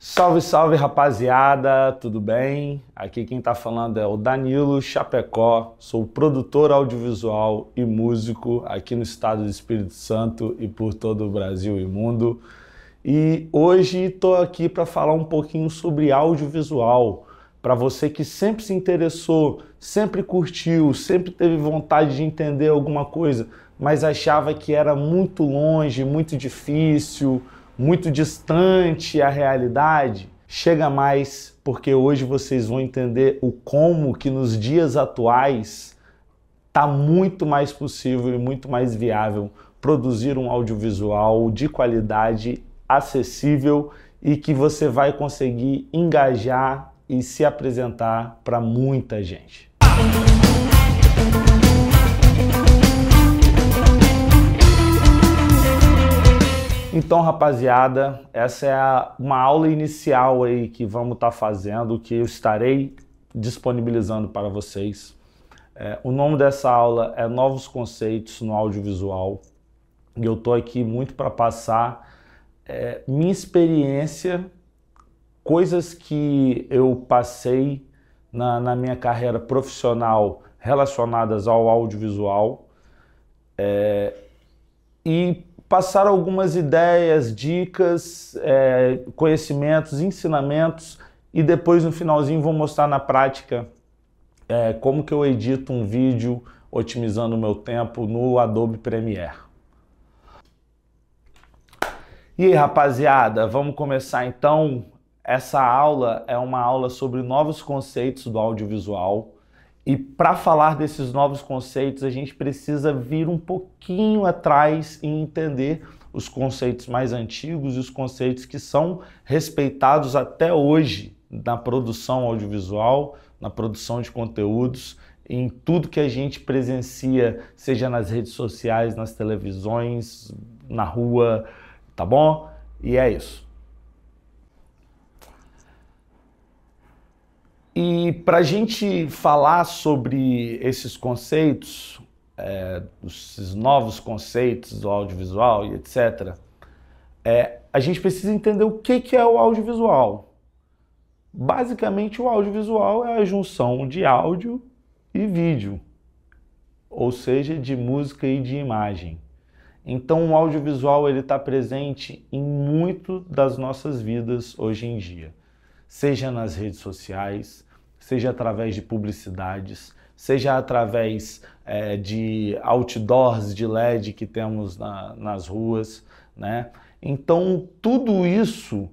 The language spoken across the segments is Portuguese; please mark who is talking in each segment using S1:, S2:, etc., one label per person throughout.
S1: Salve, salve rapaziada, tudo bem? Aqui quem tá falando é o Danilo Chapecó, sou produtor audiovisual e músico aqui no estado do Espírito Santo e por todo o Brasil e mundo. E hoje estou aqui para falar um pouquinho sobre audiovisual, para você que sempre se interessou, sempre curtiu, sempre teve vontade de entender alguma coisa, mas achava que era muito longe, muito difícil, muito distante a realidade. Chega mais, porque hoje vocês vão entender o como que nos dias atuais está muito mais possível e muito mais viável produzir um audiovisual de qualidade, acessível e que você vai conseguir engajar e se apresentar para muita gente. Então, rapaziada, essa é uma aula inicial aí que vamos estar fazendo, que eu estarei disponibilizando para vocês. O nome dessa aula é Novos Conceitos no Audiovisual. E eu estou aqui muito para passar minha experiência, coisas que eu passei na minha carreira profissional relacionadas ao audiovisual e passar algumas ideias, dicas, conhecimentos, ensinamentos e depois no finalzinho vou mostrar na prática como que eu edito um vídeo otimizando o meu tempo no Adobe Premiere. E aí, rapaziada, vamos começar então. Essa aula é uma aula sobre novos conceitos do audiovisual. E para falar desses novos conceitos, a gente precisa vir um pouquinho atrás e entender os conceitos mais antigos e os conceitos que são respeitados até hoje na produção audiovisual, na produção de conteúdos, em tudo que a gente presencia, seja nas redes sociais, nas televisões, na rua, tá bom? E é isso. E para a gente falar sobre esses conceitos, esses novos conceitos do audiovisual e etc., a gente precisa entender o que é o audiovisual. Basicamente, o audiovisual é a junção de áudio e vídeo, ou seja, de música e de imagem. Então, o audiovisual está presente em muito das nossas vidas hoje em dia, seja nas redes sociais, seja através de publicidades, seja através de outdoors de LED que temos nas ruas, né? Então, tudo isso,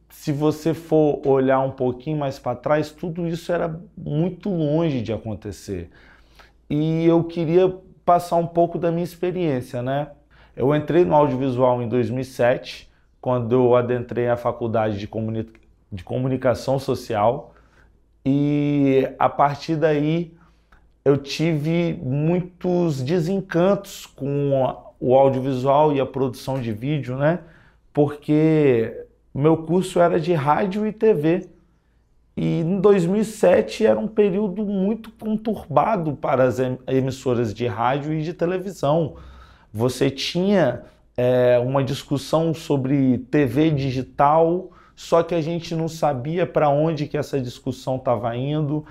S1: se você for olhar um pouquinho mais para trás, tudo isso era muito longe de acontecer. E eu queria passar um pouco da minha experiência, né? Eu entrei no audiovisual em 2007, quando eu adentrei a faculdade de comunicação social, e a partir daí eu tive muitos desencantos com o audiovisual e a produção de vídeo, né? Porque meu curso era de rádio e TV, e em 2007 era um período muito conturbado para as emissoras de rádio e de televisão. Você tinha uma discussão sobre TV digital, só que a gente não sabia para onde que essa discussão estava indo.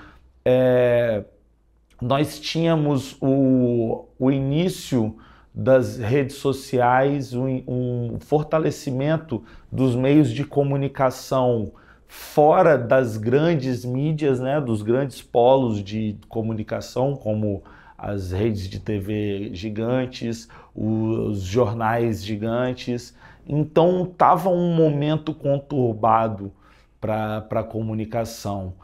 S1: Nós tínhamos o início das redes sociais, um fortalecimento dos meios de comunicação fora das grandes mídias, né, dos grandes polos de comunicação, como as redes de TV gigantes, os jornais gigantes. Então estava um momento conturbado para a comunicação.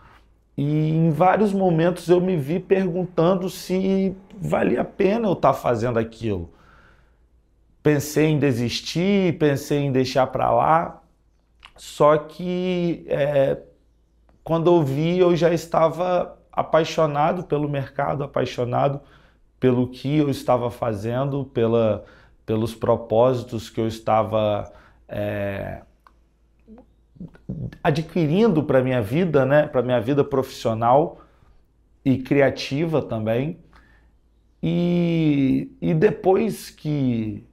S1: E em vários momentos eu me vi perguntando se valia a pena eu estar fazendo aquilo. Pensei em desistir, pensei em deixar para lá, só que quando eu vi eu já estava apaixonado pelo mercado, apaixonado pelo que eu estava fazendo, pelos propósitos que eu estava adquirindo para minha vida, né? Para minha vida profissional e criativa também. E depois que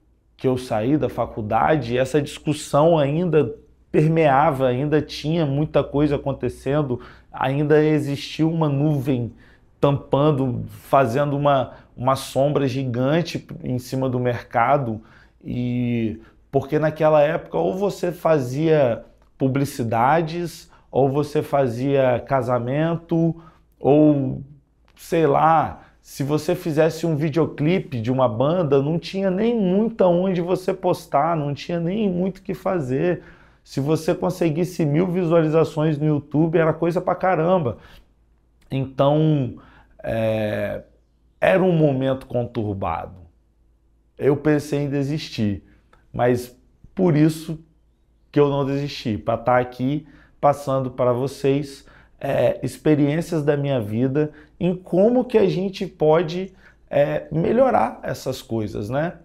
S1: eu saí da faculdade, essa discussão ainda permeava, ainda tinha muita coisa acontecendo, ainda existia uma nuvem tampando, fazendo uma sombra gigante em cima do mercado, e porque naquela época ou você fazia publicidades, ou você fazia casamento, ou sei lá, se você fizesse um videoclipe de uma banda, não tinha nem muito onde você postar, não tinha nem muito o que fazer. Se você conseguisse 1000 visualizações no YouTube, era coisa pra caramba. Então, era um momento conturbado. Eu pensei em desistir, mas por isso que eu não desisti, para estar aqui passando para vocês experiências da minha vida em como que a gente pode melhorar essas coisas, né?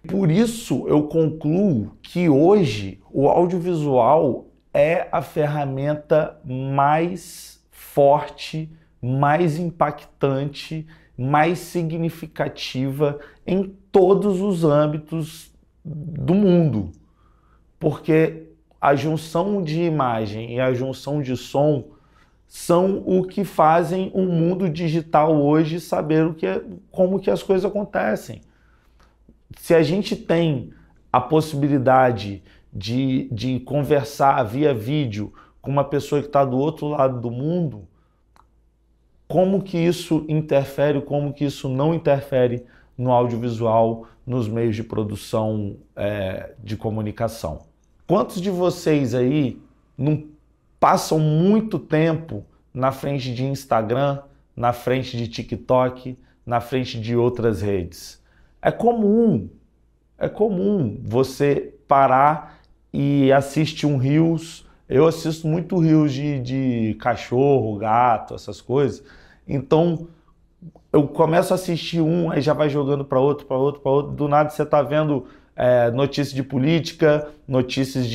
S1: Por isso eu concluo que hoje o audiovisual é a ferramenta mais forte, mais impactante, mais significativa em todos os âmbitos do mundo. Porque a junção de imagem e a junção de som são o que fazem o mundo digital hoje saber como que as coisas acontecem. Se a gente tem a possibilidade de conversar via vídeo com uma pessoa que está do outro lado do mundo, como que isso interfere, como que isso não interfere no audiovisual, nos meios de produção de comunicação? Quantos de vocês aí não passam muito tempo na frente de Instagram, na frente de TikTok, na frente de outras redes? É comum você parar e assistir um Reels. Eu assisto muito Reels de cachorro, gato, essas coisas. Então, eu começo a assistir um, aí já vai jogando para outro, para outro, para outro. Do nada você está vendo notícias de política, notícias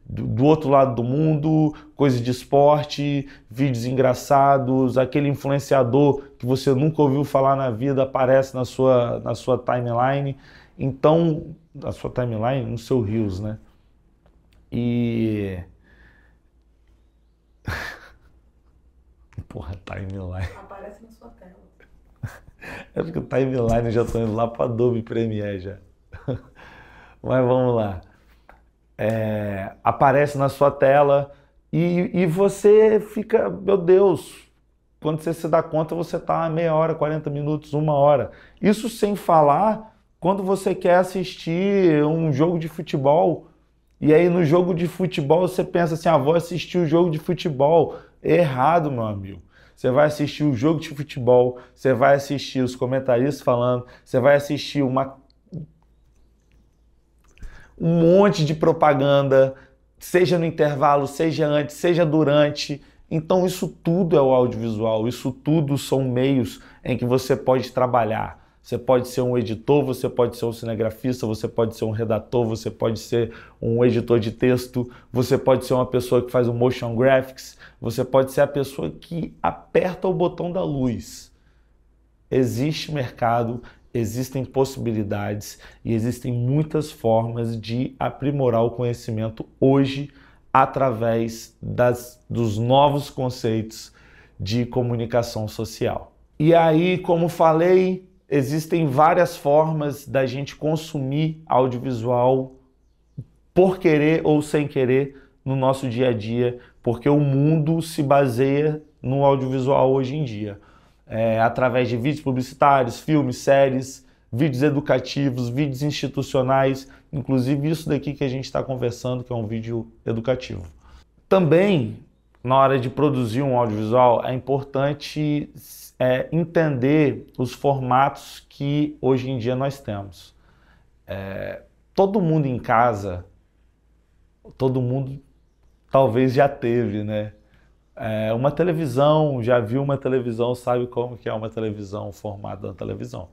S1: do outro lado do mundo, coisas de esporte, vídeos engraçados, aquele influenciador que você nunca ouviu falar na vida aparece na sua timeline. Então, na sua timeline, no seu Reels, né? E... Porra, timeline.
S2: Aparece na sua tela.
S1: É porque o timeline eu já tô indo lá para Adobe Premiere já. Mas vamos lá. Aparece na sua tela e você fica, meu Deus, quando você se dá conta, você está meia hora, 40 minutos, 1 hora. Isso sem falar quando você quer assistir um jogo de futebol. E aí no jogo de futebol você pensa assim, vou assistir o jogo de futebol. Errado, meu amigo. Você vai assistir o jogo de futebol, você vai assistir os comentaristas falando, você vai assistir um monte de propaganda, seja no intervalo, seja antes, seja durante. Então isso tudo é o audiovisual, isso tudo são meios em que você pode trabalhar. Você pode ser um editor, você pode ser um cinegrafista, você pode ser um redator, você pode ser um editor de texto, você pode ser uma pessoa que faz o motion graphics, você pode ser a pessoa que aperta o botão da luz. Existe mercado, existem possibilidades e existem muitas formas de aprimorar o conhecimento hoje através dos novos conceitos de comunicação social. E aí, como falei, existem várias formas da gente consumir audiovisual por querer ou sem querer no nosso dia a dia, porque o mundo se baseia no audiovisual hoje em dia. Através de vídeos publicitários, filmes, séries, vídeos educativos, vídeos institucionais, inclusive isso daqui que a gente está conversando, que é um vídeo educativo. Também, na hora de produzir um audiovisual, é importante entender os formatos que hoje em dia nós temos. Todo mundo em casa, todo mundo talvez já teve, né? Uma televisão, já viu uma televisão, sabe como que é uma televisão, o formato da televisão.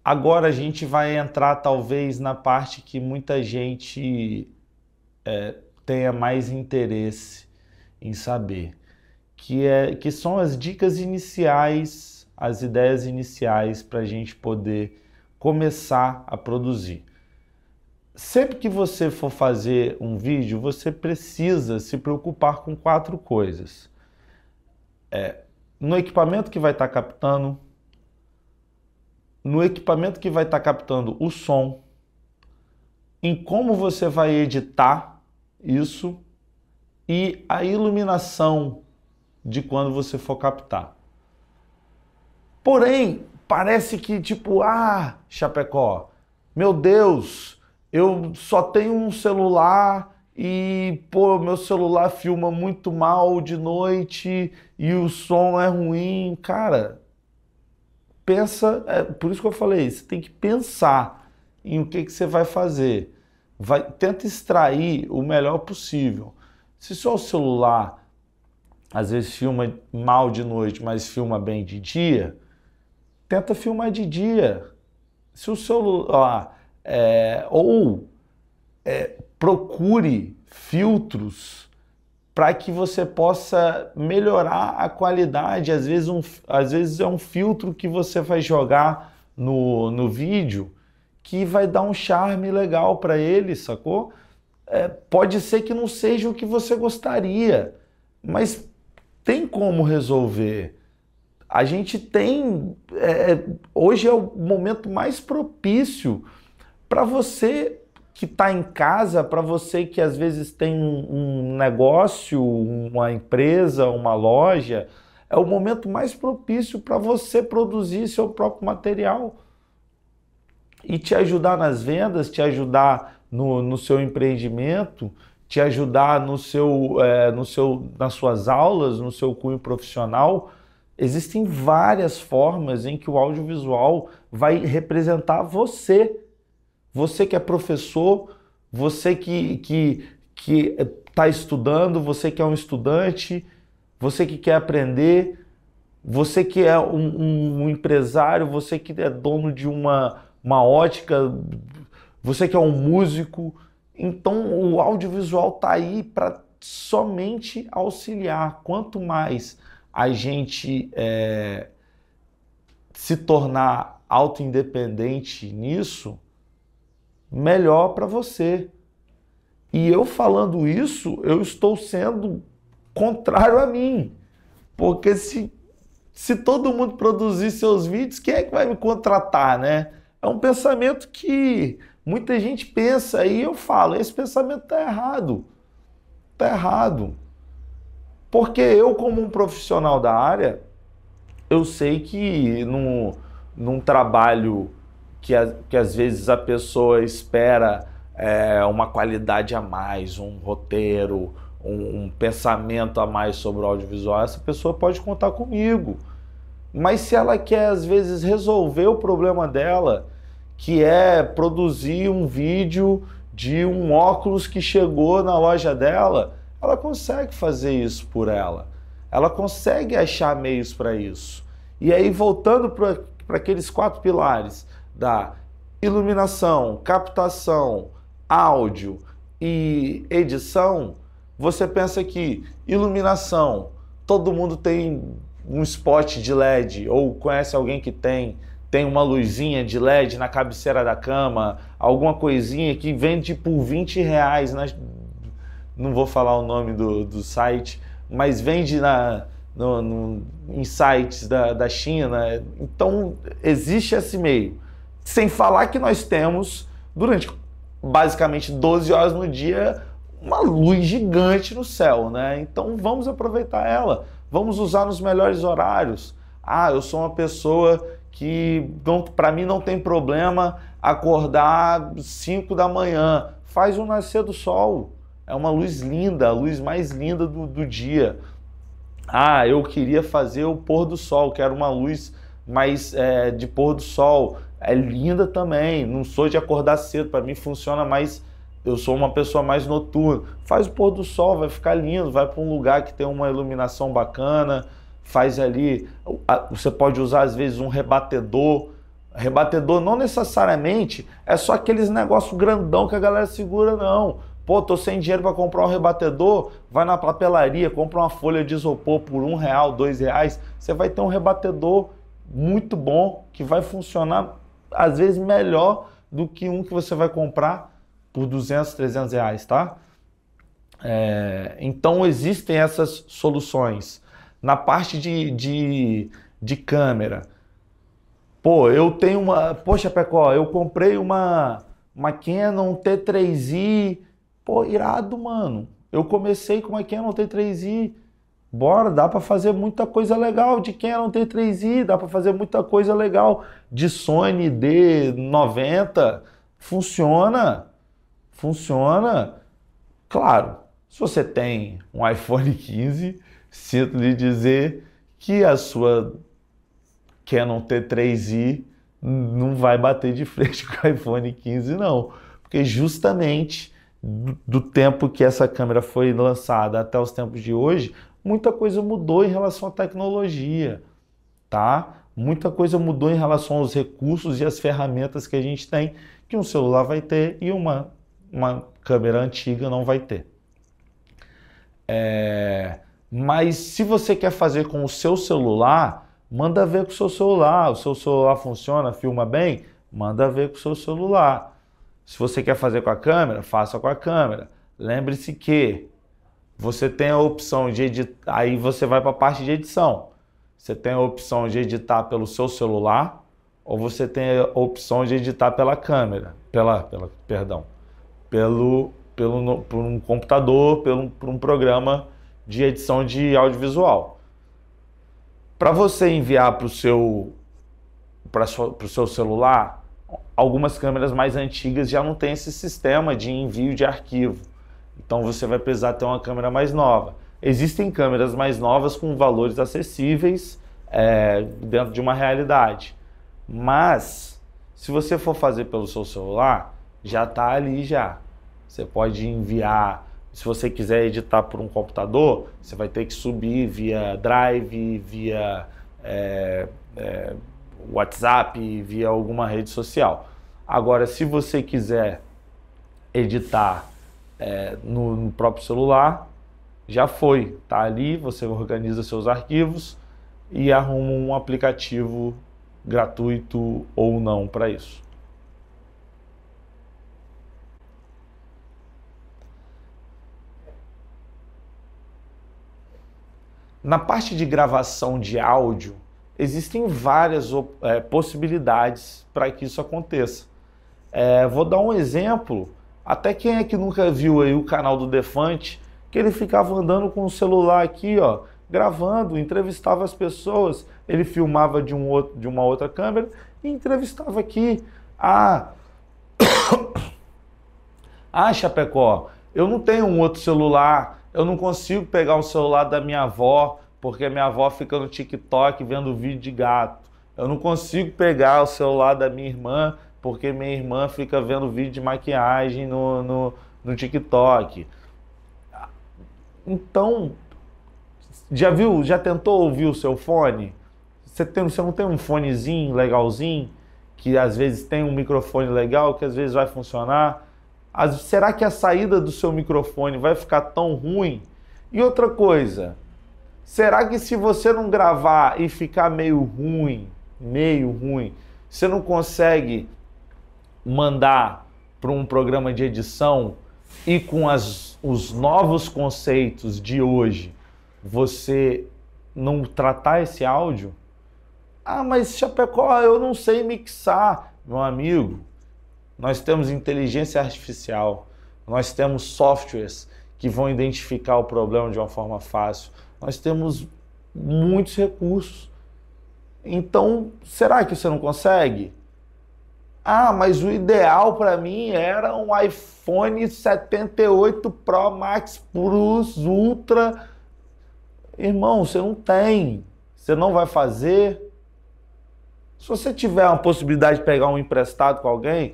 S1: Agora a gente vai entrar talvez na parte que muita gente tenha mais interesse em saber, que são as dicas iniciais, as ideias iniciais para a gente poder começar a produzir. sempre que você for fazer um vídeo, você precisa se preocupar com 4 coisas. No equipamento que vai estar captando, no equipamento que vai estar captando o som, em como você vai editar isso e a iluminação de quando você for captar. Porém, parece que tipo, Chapecó, meu Deus, eu só tenho um celular e, pô, meu celular filma muito mal de noite e o som é ruim. Cara, pensa, por isso que eu falei, você tem que pensar em o que você vai fazer. Tenta extrair o melhor possível. Se seu celular às vezes filma mal de noite, mas filma bem de dia, tenta filmar de dia. Se o celular procure filtros para que você possa melhorar a qualidade. Às vezes é um filtro que você vai jogar no vídeo que vai dar um charme legal para ele, sacou? Pode ser que não seja o que você gostaria, mas tem como resolver. A gente tem... hoje é o momento mais propício para você que está em casa, para você que às vezes tem um negócio, uma empresa, uma loja, é o momento mais propício para você produzir seu próprio material e te ajudar nas vendas, te ajudar no seu empreendimento, te ajudar nas suas aulas, no seu cunho profissional. Existem várias formas em que o audiovisual vai representar você. Você que é professor, você que está estudando, você que é um estudante, você que quer aprender, você que é um empresário, você que é dono de uma ótica, você que é um músico. Então o audiovisual está aí para somente auxiliar. Quanto mais a gente se tornar autoindependente nisso, melhor para você. E eu falando isso, eu estou sendo contrário a mim. Porque se todo mundo produzir seus vídeos, quem é que vai me contratar, né? É um pensamento que muita gente pensa e eu falo, esse pensamento está errado. Está errado. Porque eu, como um profissional da área, eu sei que num trabalho que às vezes a pessoa espera uma qualidade a mais, um roteiro, um pensamento a mais sobre o audiovisual, essa pessoa pode contar comigo. Mas se ela quer, às vezes, resolver o problema dela, que é produzir um vídeo de um óculos que chegou na loja dela, ela consegue fazer isso por ela. Ela consegue achar meios para isso. E aí, voltando para aqueles 4 pilares da iluminação, captação, áudio e edição, você pensa que iluminação, todo mundo tem um spot de LED, ou conhece alguém que tem uma luzinha de LED na cabeceira da cama, alguma coisinha que vende por R$20, não vou falar o nome do site, mas vende em sites da China. Então existe esse meio. Sem falar que nós temos, durante basicamente 12 horas no dia, uma luz gigante no céu, né? Então vamos aproveitar ela, vamos usar nos melhores horários. Eu sou uma pessoa que, para mim, não tem problema acordar 5 da manhã. Faz o nascer do sol. É uma luz linda, a luz mais linda do dia. Eu queria fazer o pôr do sol, quero uma luz mais de pôr do sol. É linda também, não sou de acordar cedo, para mim funciona mais, eu sou uma pessoa mais noturna. Faz o pôr do sol, vai ficar lindo, vai para um lugar que tem uma iluminação bacana, faz ali, você pode usar às vezes um rebatedor. Rebatedor não necessariamente é só aqueles negócios grandão que a galera segura, não. Pô, tô sem dinheiro para comprar um rebatedor, vai na papelaria, compra uma folha de isopor por R$1, R$2, você vai ter um rebatedor muito bom, que vai funcionar às vezes melhor do que um que você vai comprar por 200, 300 reais, tá? Então existem essas soluções. Na parte de câmera, pô, eu tenho uma... Poxa, Pecó, eu comprei uma Canon T3i, pô, irado, mano. Eu comecei com uma Canon T3i, bora, dá para fazer muita coisa legal de Canon T3i, dá para fazer muita coisa legal de Sony D90, funciona, funciona. Claro, se você tem um iPhone 15, sinto lhe dizer que a sua Canon T3i não vai bater de frente com o iPhone 15 não, porque justamente do tempo que essa câmera foi lançada até os tempos de hoje, muita coisa mudou em relação à tecnologia, tá? Muita coisa mudou em relação aos recursos e as ferramentas que a gente tem, que um celular vai ter e uma câmera antiga não vai ter. Mas se você quer fazer com o seu celular, manda ver com o seu celular. O seu celular funciona, filma bem? Manda ver com o seu celular. Se você quer fazer com a câmera, faça com a câmera. Lembre-se que você tem a opção de editar, aí você vai para a parte de edição. Você tem a opção de editar pelo seu celular ou você tem a opção de editar pela câmera, por um computador, por um programa de edição de audiovisual. Para você enviar para o seu celular, algumas câmeras mais antigas já não tem esse sistema de envio de arquivo. Então você vai precisar ter uma câmera mais nova. Existem câmeras mais novas com valores acessíveis dentro de uma realidade. Mas, se você for fazer pelo seu celular, já está ali já. Você pode enviar, se você quiser editar por um computador, você vai ter que subir via Drive, via WhatsApp, via alguma rede social. Agora, se você quiser editar no próprio celular, já foi, tá ali, você organiza seus arquivos e arruma um aplicativo gratuito ou não para isso. Na parte de gravação de áudio, existem várias possibilidades para que isso aconteça. Vou dar um exemplo, até quem é que nunca viu aí o canal do Defante, que ele ficava andando com o celular aqui, ó, gravando, entrevistava as pessoas, ele filmava de uma outra câmera e entrevistava aqui. Chapecó, eu não tenho um outro celular, eu não consigo pegar o celular da minha avó, porque a minha avó fica no TikTok vendo vídeo de gato. Eu não consigo pegar o celular da minha irmã, porque minha irmã fica vendo vídeo de maquiagem no TikTok. Então, já tentou ouvir o seu fone? Você não tem um fonezinho legalzinho, que às vezes tem um microfone legal, que às vezes vai funcionar? Será que a saída do seu microfone vai ficar tão ruim? E outra coisa, será que se você não gravar e ficar meio ruim, você não consegue mandar para um programa de edição e com os novos conceitos de hoje, você não tratar esse áudio? Mas Chapecó, eu não sei mixar. Meu amigo, nós temos inteligência artificial, nós temos softwares que vão identificar o problema de uma forma fácil, nós temos muitos recursos. Então, será que você não consegue? Mas o ideal para mim era um iPhone 78 Pro Max Plus Ultra. Irmão, você não tem, você não vai fazer. Se você tiver uma possibilidade de pegar um emprestado com alguém,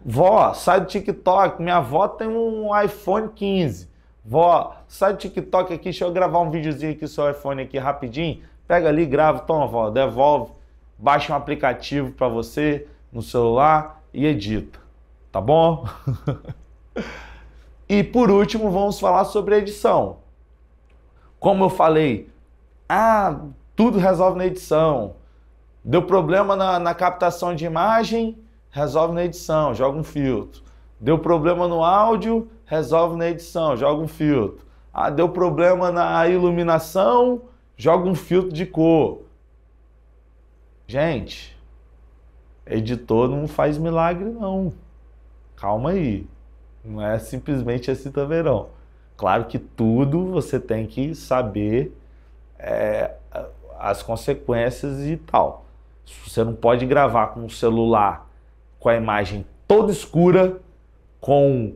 S1: vó, sai do TikTok, minha avó tem um iPhone 15. Vó, sai do TikTok aqui, deixa eu gravar um videozinho aqui no seu iPhone aqui rapidinho. Pega ali, grava, toma, vó, devolve, baixa um aplicativo para você no celular e edita, tá bom? E por último, vamos falar sobre a edição. Como eu falei, tudo resolve na edição. Deu problema na captação de imagem, resolve na edição, joga um filtro. Deu problema no áudio, resolve na edição, joga um filtro. Ah, deu problema na iluminação, joga um filtro de cor. Gente, editor não faz milagre não. Calma aí. Não é simplesmente assim também não. Claro que tudo você tem que saber as consequências e tal. Você não pode gravar com o celular com a imagem toda escura, com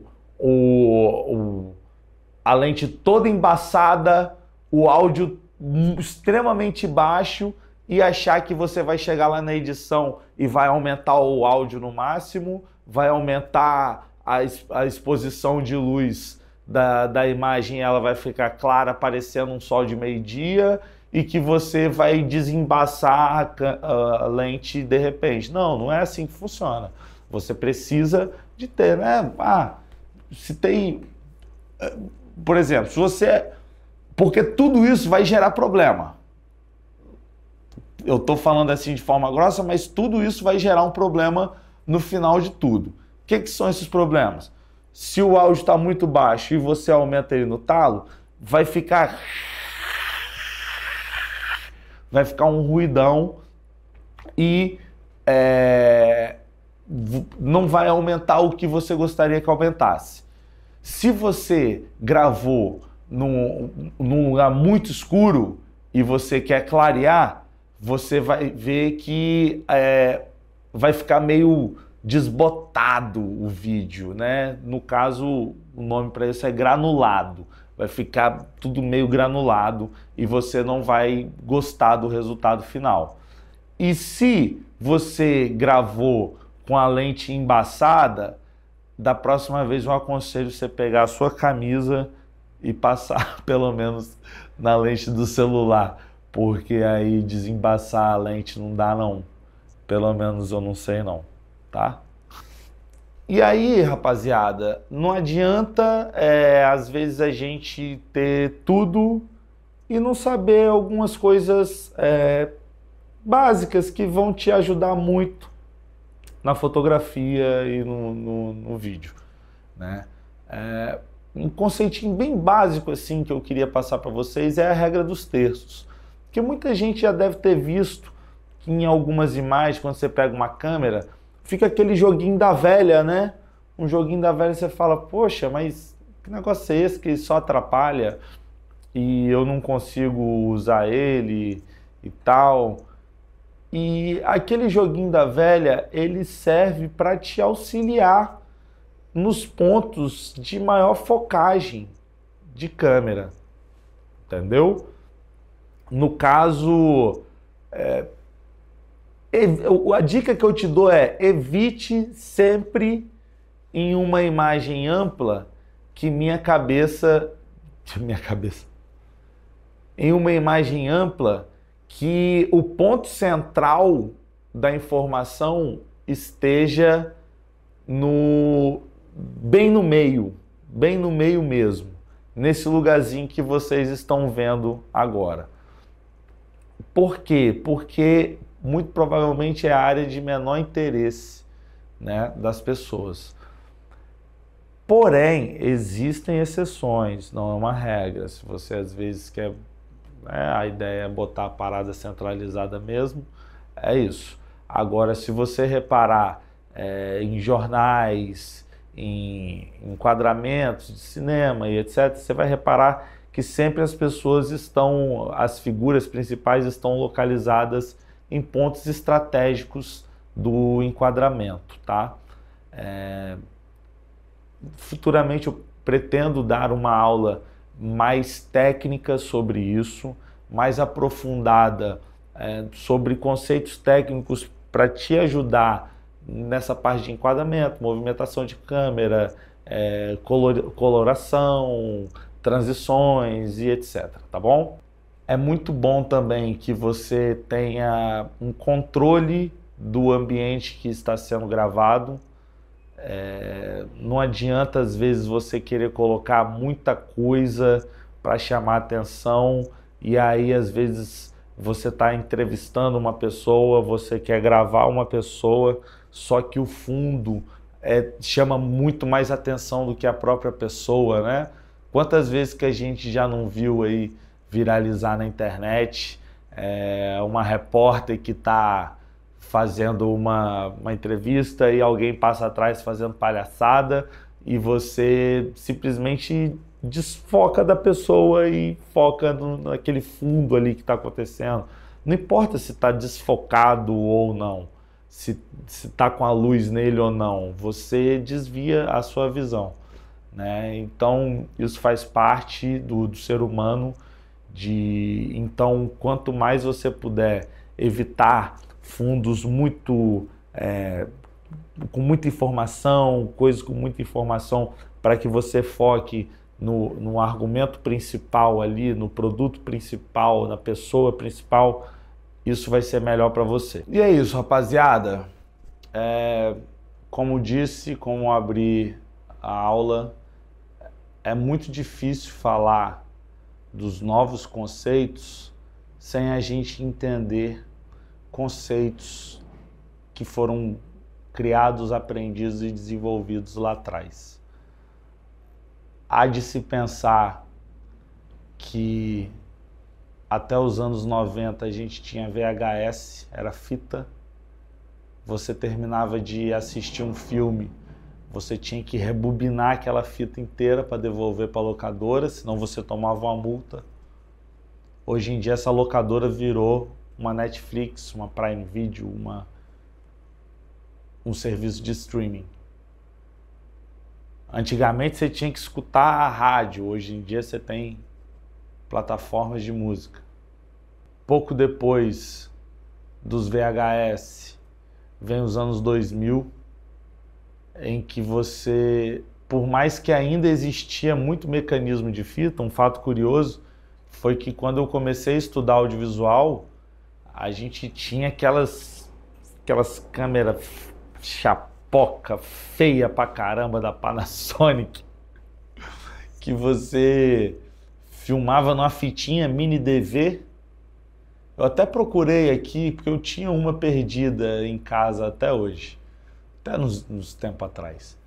S1: a lente toda embaçada, o áudio extremamente baixo e achar que você vai chegar lá na edição e vai aumentar o áudio no máximo, vai aumentar a exposição de luz da imagem, ela vai ficar clara, parecendo um sol de meio-dia, e que você vai desembaçar a lente de repente. Não, não é assim que funciona. Você precisa de ter, né? Se tem... Por exemplo, se você... Porque tudo isso vai gerar problema. Eu estou falando assim de forma grossa, mas tudo isso vai gerar um problema no final de tudo. O que são esses problemas? Se o áudio está muito baixo e você aumenta ele no talo, vai ficar um ruidão e não vai aumentar o que você gostaria que aumentasse. Se você gravou num lugar muito escuro e você quer clarear, você vai ver que vai ficar meio desbotado o vídeo, né? No caso, o nome para isso é granulado. Vai ficar tudo meio granulado e você não vai gostar do resultado final. E se você gravou com a lente embaçada, da próxima vez eu aconselho você pegar a sua camisa e passar pelo menos na lente do celular, porque aí desembaçar a lente não dá não. Pelo menos eu não sei não, tá? E aí, rapaziada, não adianta às vezes a gente ter tudo e não saber algumas coisas básicas que vão te ajudar muito na fotografia e no vídeo, né? Um conceitinho bem básico assim que eu queria passar para vocês é a regra dos terços, que muita gente já deve ter visto que em algumas imagens, quando você pega uma câmera, fica aquele joguinho da velha, né? Um joguinho da velha, você fala, poxa, mas que negócio é esse que só atrapalha e eu não consigo usar ele e tal. E aquele joguinho da velha, ele serve para te auxiliar nos pontos de maior focagem de câmera, entendeu? No caso, a dica que eu te dou é evite sempre em uma imagem ampla em uma imagem ampla que o ponto central da informação esteja bem no meio mesmo, nesse lugarzinho que vocês estão vendo agora. Por quê? Porque muito provavelmente é a área de menor interesse, né, das pessoas. Porém, existem exceções, não é uma regra. Se você às vezes quer, a ideia é botar a parada centralizada mesmo, é isso. Agora, se você reparar em jornais, em enquadramentos de cinema e etc., você vai reparar que sempre as figuras principais estão localizadas em pontos estratégicos do enquadramento, tá? Futuramente eu pretendo dar uma aula mais técnica sobre isso, mais aprofundada sobre conceitos técnicos para te ajudar nessa parte de enquadramento, movimentação de câmera, coloração, transições e etc, tá bom? É muito bom também que você tenha um controle do ambiente que está sendo gravado. Não adianta às vezes você querer colocar muita coisa para chamar atenção e aí às vezes você está entrevistando uma pessoa, você quer gravar uma pessoa, só que o fundo chama muito mais atenção do que a própria pessoa, né? Quantas vezes que a gente já não viu aí viralizar na internet uma repórter que está fazendo uma entrevista e alguém passa atrás fazendo palhaçada e você simplesmente desfoca da pessoa e foca naquele fundo ali que está acontecendo. Não importa se está desfocado ou não, se está com a luz nele ou não, você desvia a sua visão, né? Então, isso faz parte do ser humano. Então, quanto mais você puder evitar fundos com muita informação, coisas com muita informação, para que você foque no argumento principal ali, no produto principal, na pessoa principal, isso vai ser melhor para você. E é isso, rapaziada. Como disse, como abri a aula, é muito difícil falar dos novos conceitos sem a gente entender conceitos que foram criados, aprendidos e desenvolvidos lá atrás. Há de se pensar que até os anos 90 a gente tinha VHS, era fita. Você terminava de assistir um filme, você tinha que rebobinar aquela fita inteira para devolver para a locadora, senão você tomava uma multa. Hoje em dia essa locadora virou uma Netflix, uma Prime Video, um serviço de streaming. Antigamente você tinha que escutar a rádio, hoje em dia você tem plataformas de música. Pouco depois dos VHS, vem os anos 2000, em que você, por mais que ainda existia muito mecanismo de fita, um fato curioso foi que quando eu comecei a estudar audiovisual, a gente tinha aquelas câmeras chapoca, feia pra caramba da Panasonic, que você filmava numa fitinha mini DV. Eu até procurei aqui, porque eu tinha uma perdida em casa até hoje, até nos tempos atrás.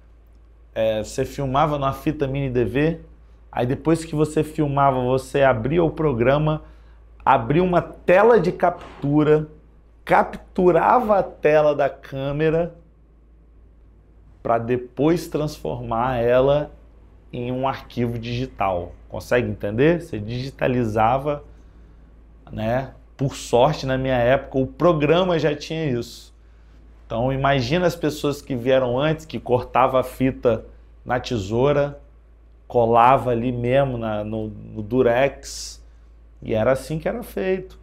S1: Você filmava numa fita mini DV, aí depois que você filmava, você abria o programa, abria uma tela de captura, capturava a tela da câmera para depois transformar ela em um arquivo digital. Consegue entender? Você digitalizava, né? Por sorte, na minha época, o programa já tinha isso. Então, imagina as pessoas que vieram antes, que cortava a fita na tesoura, colava ali mesmo no Durex, e era assim que era feito.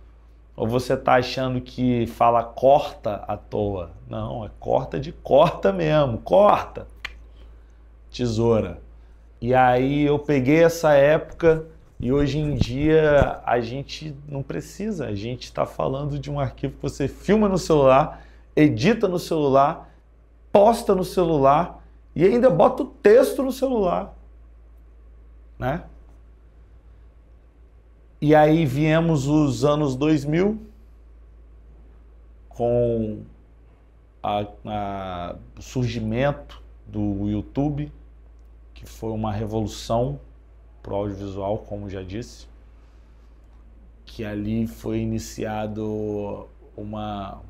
S1: Ou você está achando que fala corta à toa? Não, é corta mesmo, corta. Tesoura. E aí eu peguei essa época e hoje em dia a gente não precisa. A gente está falando de um arquivo que você filma no celular, edita no celular, posta no celular e ainda bota o texto no celular, né? E aí viemos os anos 2000 com o surgimento do YouTube, que foi uma revolução para o audiovisual, como já disse, que ali foi iniciado uma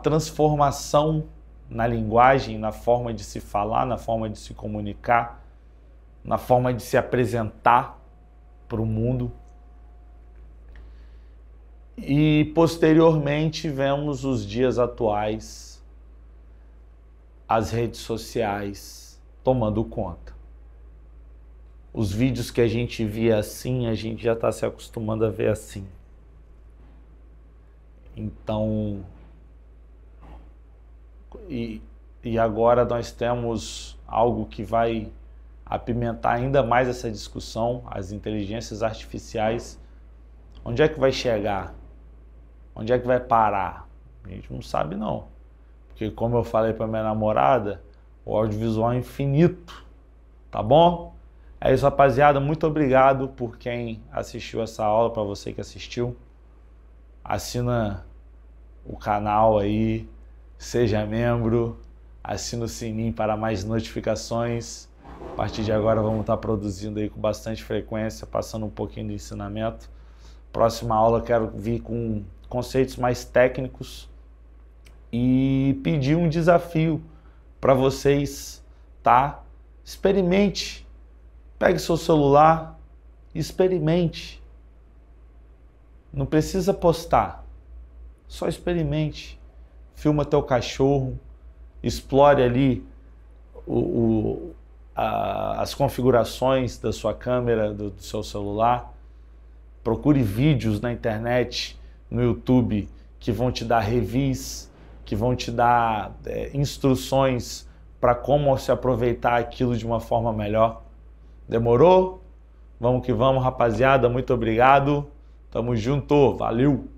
S1: transformação na linguagem, na forma de se falar, na forma de se comunicar, na forma de se apresentar para o mundo. E posteriormente vemos os dias atuais, as redes sociais tomando conta. Os vídeos que a gente via assim, a gente já está se acostumando a ver assim. Então, e agora nós temos algo que vai apimentar ainda mais essa discussão, as inteligências artificiais. Onde é que vai chegar? Onde é que vai parar? A gente não sabe não. Porque como eu falei para minha namorada, o audiovisual é infinito, tá bom? É isso, rapaziada. Muito obrigado por quem assistiu essa aula, para você que assistiu. Assina o canal aí, seja membro, assina o sininho para mais notificações. A partir de agora vamos estar produzindo aí com bastante frequência, passando um pouquinho de ensinamento. Próxima aula quero vir com conceitos mais técnicos e pedir um desafio para vocês, tá? Experimente. Pegue seu celular, experimente. Não precisa postar, só experimente. Filma teu cachorro, explore ali as configurações da sua câmera, do seu celular. Procure vídeos na internet, no YouTube, que vão te dar reviews, que vão te dar instruções para como se aproveitar aquilo de uma forma melhor. Demorou? Vamos que vamos, rapaziada. Muito obrigado. Tamo junto. Valeu!